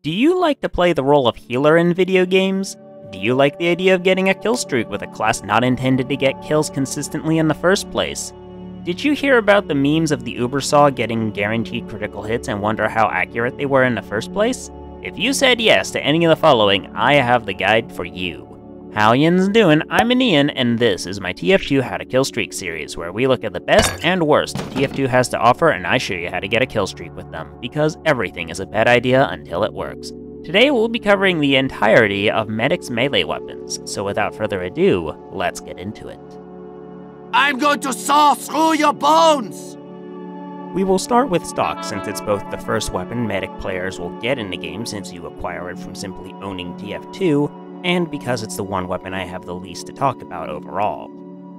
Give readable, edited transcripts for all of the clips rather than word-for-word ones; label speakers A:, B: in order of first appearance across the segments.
A: Do you like to play the role of healer in video games? Do you like the idea of getting a kill streak with a class not intended to get kills consistently in the first place? Did you hear about the memes of the Ubersaw getting guaranteed critical hits and wonder how accurate they were in the first place? If you said yes to any of the following, I have the guide for you. How yinz doing? I'm Ian, and this is my TF2 How to Kill Streak series, where we look at the best and worst TF2 has to offer and I show you how to get a kill streak with them, because everything is a bad idea until it works. Today we'll be covering the entirety of Medic's melee weapons, so without further ado, let's get into it.
B: I'm going to saw through your bones!
A: We will start with stock, since it's both the first weapon Medic players will get in the game since you acquire it from simply owning TF2, and because it's the one weapon I have the least to talk about overall.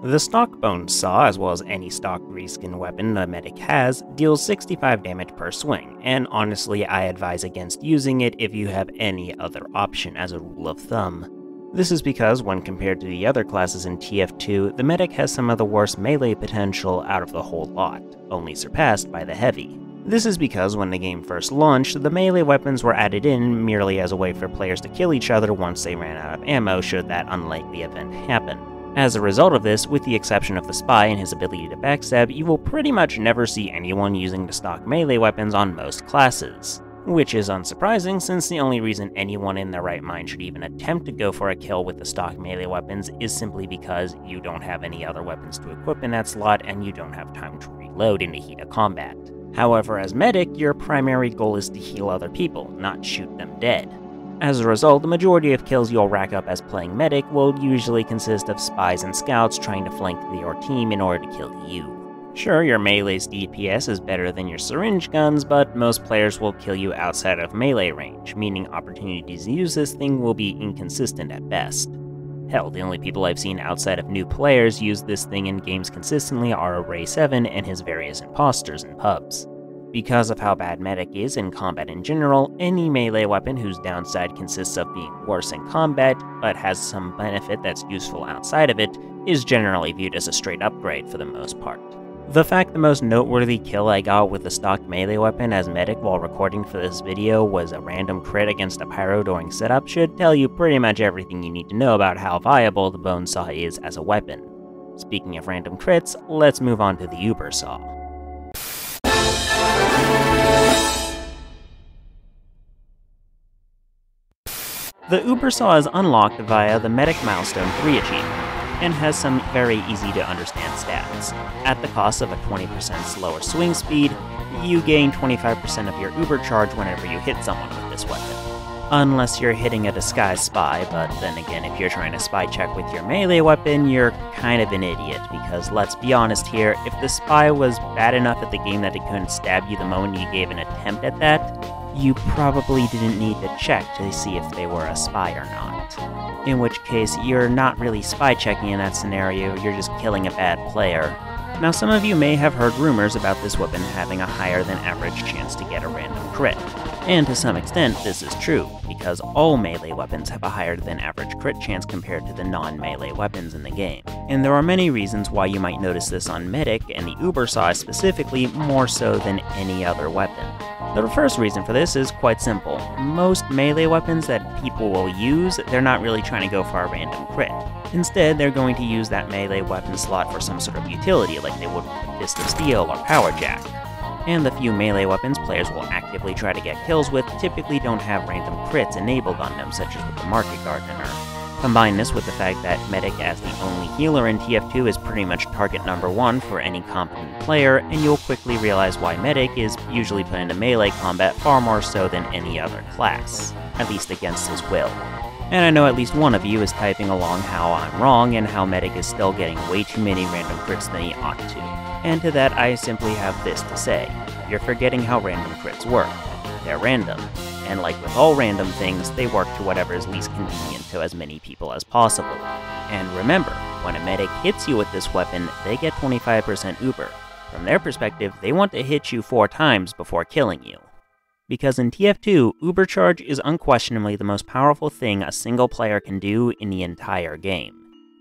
A: The stock Bonesaw, as well as any stock reskin weapon a Medic has, deals 65 damage per swing, and honestly I advise against using it if you have any other option as a rule of thumb. This is because when compared to the other classes in TF2, the Medic has some of the worst melee potential out of the whole lot, only surpassed by the Heavy. This is because when the game first launched, the melee weapons were added in merely as a way for players to kill each other once they ran out of ammo should that unlikely event happen. As a result of this, with the exception of the Spy and his ability to backstab, you will pretty much never see anyone using the stock melee weapons on most classes. Which is unsurprising, since the only reason anyone in their right mind should even attempt to go for a kill with the stock melee weapons is simply because you don't have any other weapons to equip in that slot and you don't have time to reload in the heat of combat. However, as Medic, your primary goal is to heal other people, not shoot them dead. As a result, the majority of kills you'll rack up as playing Medic will usually consist of spies and scouts trying to flank your team in order to kill you. Sure, your melee's DPS is better than your syringe guns, but most players will kill you outside of melee range, meaning opportunities to use this thing will be inconsistent at best. Hell, the only people I've seen outside of new players use this thing in games consistently are Ray 7 and his various imposters in pubs. Because of how bad Medic is in combat in general, any melee weapon whose downside consists of being worse in combat, but has some benefit that's useful outside of it, is generally viewed as a straight upgrade for the most part. The fact the most noteworthy kill I got with the stock melee weapon as Medic while recording for this video was a random crit against a pyro during setup should tell you pretty much everything you need to know about how viable the Bonesaw is as a weapon. Speaking of random crits, let's move on to the Ubersaw. The Ubersaw is unlocked via the Medic Milestone 3 achievement, and has some very easy to understand stats. At the cost of a 20% slower swing speed, you gain 25% of your Uber charge whenever you hit someone with this weapon. Unless you're hitting a disguised spy, but then again, if you're trying to spy check with your melee weapon, you're kind of an idiot, because let's be honest here, if the spy was bad enough at the game that it couldn't stab you the moment you gave an attempt at that, you probably didn't need to check to see if they were a spy or not. In which case, you're not really spy checking in that scenario, you're just killing a bad player. Now some of you may have heard rumors about this weapon having a higher than average chance to get a random crit. And to some extent, this is true, because all melee weapons have a higher than average crit chance compared to the non-melee weapons in the game. And there are many reasons why you might notice this on Medic, and the Ubersaw specifically, more so than any other weapon. The first reason for this is quite simple. Most melee weapons that people will use, they're not really trying to go for a random crit. Instead, they're going to use that melee weapon slot for some sort of utility, like they would with a Fist of Steel or Power Jack. And the few melee weapons players will actively try to get kills with typically don't have random crits enabled on them, such as with the Market Gardener. Combine this with the fact that Medic as the only healer in TF2 is pretty much target number 1 for any competent player, and you'll quickly realize why Medic is usually put into melee combat far more so than any other class, at least against his will. And I know at least one of you is typing along how I'm wrong and how Medic is still getting way too many random crits than he ought to. And to that I simply have this to say, you're forgetting how random crits work. They're random. And like with all random things, they work to whatever is least convenient to as many people as possible. And remember, when a Medic hits you with this weapon, they get 25% Uber. From their perspective, they want to hit you 4 times before killing you. Because in TF2, Uber Charge is unquestionably the most powerful thing a single player can do in the entire game.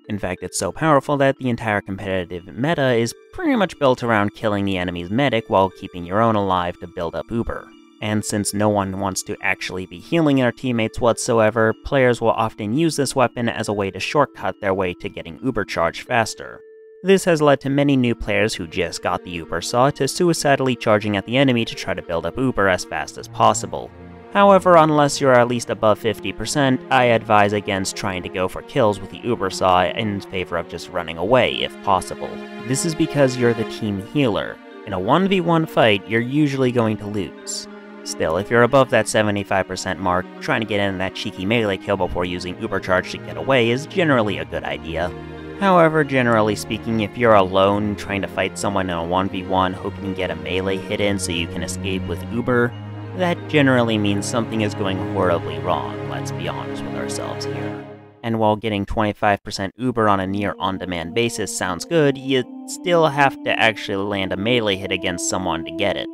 A: In fact, it's so powerful that the entire competitive meta is pretty much built around killing the enemy's medic while keeping your own alive to build up Uber. And since no one wants to actually be healing their teammates whatsoever, players will often use this weapon as a way to shortcut their way to getting Ubercharged faster. This has led to many new players who just got the Ubersaw to suicidally charging at the enemy to try to build up Uber as fast as possible. However, unless you're at least above 50%, I advise against trying to go for kills with the Ubersaw in favor of just running away if possible. This is because you're the team healer. In a 1v1 fight, you're usually going to lose. Still, if you're above that 75% mark, trying to get in that cheeky melee kill before using Ubercharge to get away is generally a good idea. However, generally speaking, if you're alone trying to fight someone in a 1v1 hoping to get a melee hit in so you can escape with Uber, that generally means something is going horribly wrong, let's be honest with ourselves here. And while getting 25% Uber on a near on-demand basis sounds good, you still have to actually land a melee hit against someone to get it.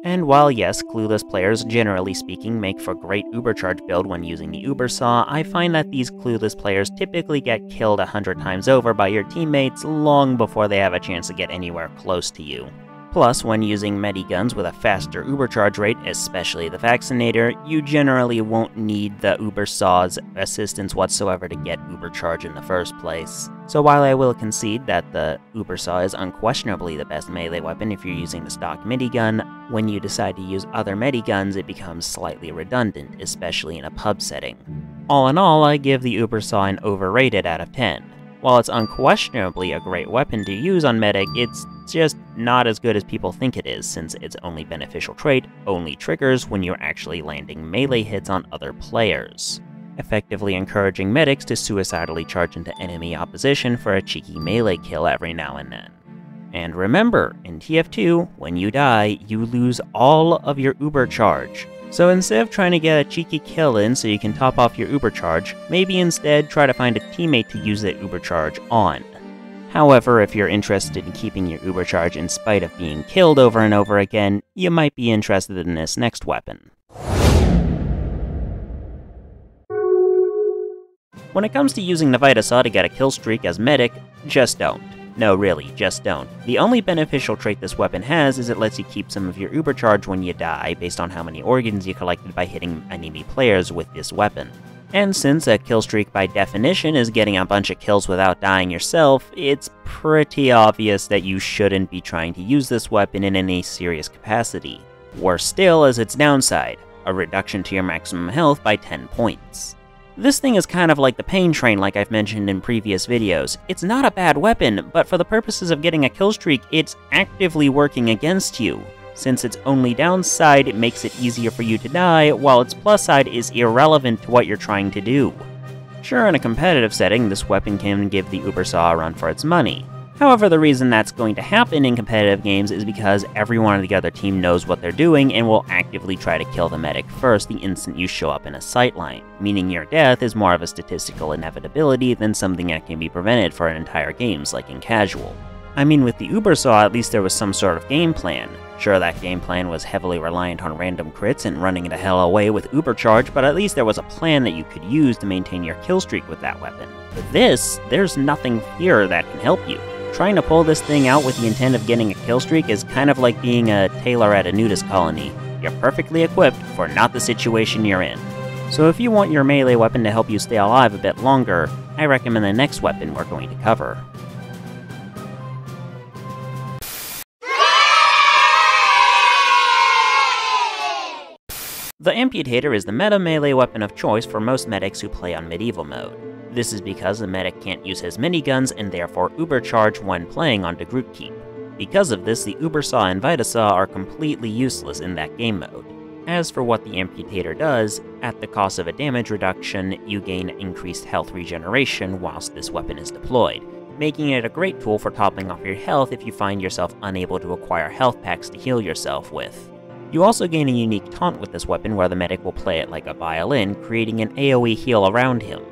A: And while yes, clueless players, generally speaking, make for great Ubercharge build when using the Ubersaw, I find that these clueless players typically get killed 100 times over by your teammates long before they have a chance to get anywhere close to you. Plus, when using mediguns with a faster Ubercharge rate, especially the Vaccinator, you generally won't need the Ubersaw's assistance whatsoever to get Ubercharge in the first place. So while I will concede that the Ubersaw is unquestionably the best melee weapon if you're using the stock medigun, when you decide to use other mediguns it becomes slightly redundant, especially in a pub setting. All in all, I give the Ubersaw an overrated out of 10. While it's unquestionably a great weapon to use on medic, it's just not as good as people think it is, since its only beneficial trait only triggers when you're actually landing melee hits on other players, effectively encouraging medics to suicidally charge into enemy opposition for a cheeky melee kill every now and then. And remember, in TF2, when you die, you lose all of your Ubercharge. So instead of trying to get a cheeky kill in so you can top off your Ubercharge, maybe instead try to find a teammate to use that Ubercharge on. However, if you're interested in keeping your Ubercharge in spite of being killed over and over again, you might be interested in this next weapon. When it comes to using the Vitasaw to get a kill streak as medic, just don't. No, really, just don't. The only beneficial trait this weapon has is it lets you keep some of your Ubercharge when you die, based on how many organs you collected by hitting enemy players with this weapon. And since a kill streak by definition is getting a bunch of kills without dying yourself, it's pretty obvious that you shouldn't be trying to use this weapon in any serious capacity. Worse still is its downside, a reduction to your maximum health by 10 points. This thing is kind of like the pain train like I've mentioned in previous videos. It's not a bad weapon, but for the purposes of getting a kill streak, it's actively working against you. Since its only downside makes it easier for you to die, while its plus side is irrelevant to what you're trying to do. Sure, in a competitive setting, this weapon can give the Ubersaw a run for its money. However, the reason that's going to happen in competitive games is because everyone on the other team knows what they're doing and will actively try to kill the medic first the instant you show up in a sightline, meaning your death is more of a statistical inevitability than something that can be prevented for entire games like in casual. I mean, with the Ubersaw, at least there was some sort of game plan. Sure, that game plan was heavily reliant on random crits and running the hell away with Ubercharge, but at least there was a plan that you could use to maintain your kill streak with that weapon. With this, there's nothing here that can help you. Trying to pull this thing out with the intent of getting a kill streak is kind of like being a tailor at a nudist colony. You're perfectly equipped for not the situation you're in. So if you want your melee weapon to help you stay alive a bit longer, I recommend the next weapon we're going to cover. The Amputator is the meta melee weapon of choice for most medics who play on medieval mode. This is because the medic can't use his miniguns and therefore Ubercharge when playing on Group Keep. Because of this, the Ubersaw and Vitasaw are completely useless in that game mode. As for what the Amputator does, at the cost of a damage reduction, you gain increased health regeneration whilst this weapon is deployed, making it a great tool for topping off your health if you find yourself unable to acquire health packs to heal yourself with. You also gain a unique taunt with this weapon where the medic will play it like a violin, creating an AoE heal around him.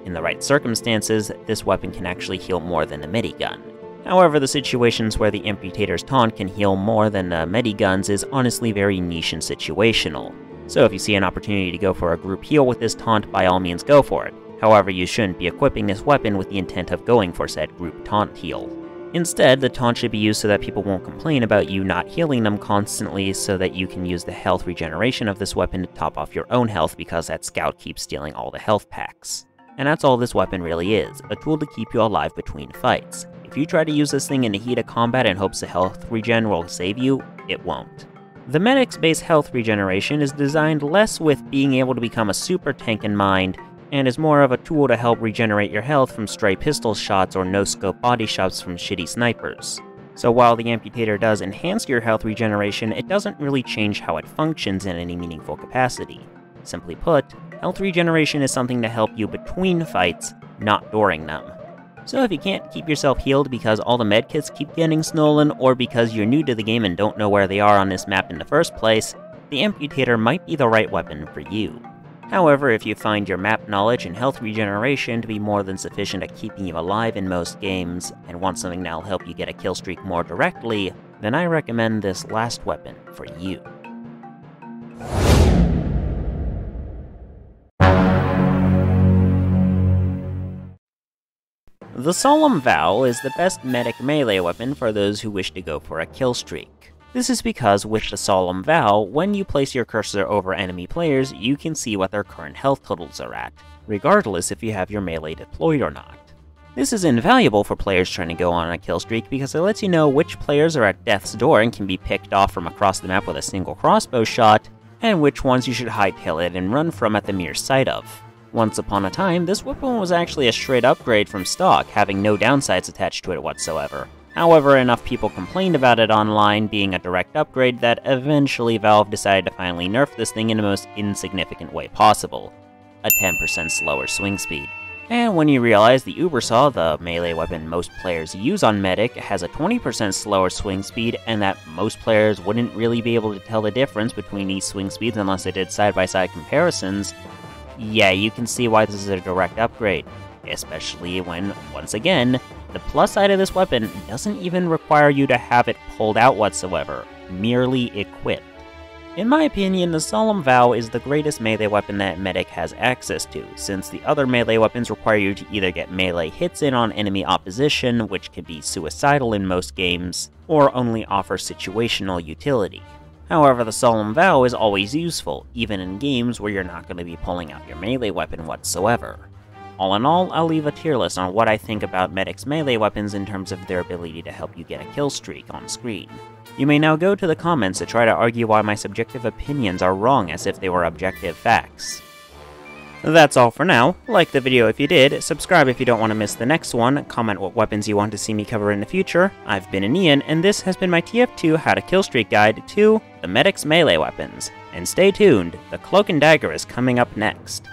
A: In the right circumstances, this weapon can actually heal more than a medigun. However, the situations where the Amputator's taunt can heal more than the medigun's is honestly very niche and situational. So if you see an opportunity to go for a group heal with this taunt, by all means go for it. However, you shouldn't be equipping this weapon with the intent of going for said group taunt heal. Instead, the taunt should be used so that people won't complain about you not healing them constantly, so that you can use the health regeneration of this weapon to top off your own health because that scout keeps stealing all the health packs. And that's all this weapon really is, a tool to keep you alive between fights. If you try to use this thing in the heat of combat in hopes the health regen will save you, it won't. The medic's base health regeneration is designed less with being able to become a super tank in mind, and is more of a tool to help regenerate your health from stray pistol shots or no-scope body shots from shitty snipers. So while the Amputator does enhance your health regeneration, it doesn't really change how it functions in any meaningful capacity. Simply put, health regeneration is something to help you between fights, not during them. So if you can't keep yourself healed because all the medkits keep getting stolen, or because you're new to the game and don't know where they are on this map in the first place, the Amputator might be the right weapon for you. However, if you find your map knowledge and health regeneration to be more than sufficient at keeping you alive in most games, and want something that'll help you get a kill streak more directly, then I recommend this last weapon for you. The Solemn Vow is the best medic melee weapon for those who wish to go for a kill streak. This is because with the Solemn Vow, when you place your cursor over enemy players, you can see what their current health totals are at, regardless if you have your melee deployed or not. This is invaluable for players trying to go on a kill streak because it lets you know which players are at death's door and can be picked off from across the map with a single crossbow shot, and which ones you should hightail it and run from at the mere sight of. Once upon a time, this weapon was actually a straight upgrade from stock, having no downsides attached to it whatsoever. However, enough people complained about it online being a direct upgrade that eventually Valve decided to finally nerf this thing in the most insignificant way possible. A 10% slower swing speed. And when you realize the Ubersaw, the melee weapon most players use on Medic, has a 20% slower swing speed, and that most players wouldn't really be able to tell the difference between these swing speeds unless they did side-by-side comparisons, yeah, you can see why this is a direct upgrade. Especially when, once again, the plus side of this weapon doesn't even require you to have it pulled out whatsoever, merely equipped. In my opinion, the Solemn Vow is the greatest melee weapon that Medic has access to, since the other melee weapons require you to either get melee hits in on enemy opposition, which can be suicidal in most games, or only offer situational utility. However, the Solemn Vow is always useful, even in games where you're not going to be pulling out your melee weapon whatsoever. All in all, I'll leave a tier list on what I think about Medic's melee weapons in terms of their ability to help you get a kill streak on screen. You may now go to the comments to try to argue why my subjective opinions are wrong as if they were objective facts. That's all for now. Like the video if you did, subscribe if you don't want to miss the next one, comment what weapons you want to see me cover in the future. I've been Ian, and this has been my TF2 How to Kill Streak Guide to the Medic's melee weapons. And stay tuned, the Cloak and Dagger is coming up next.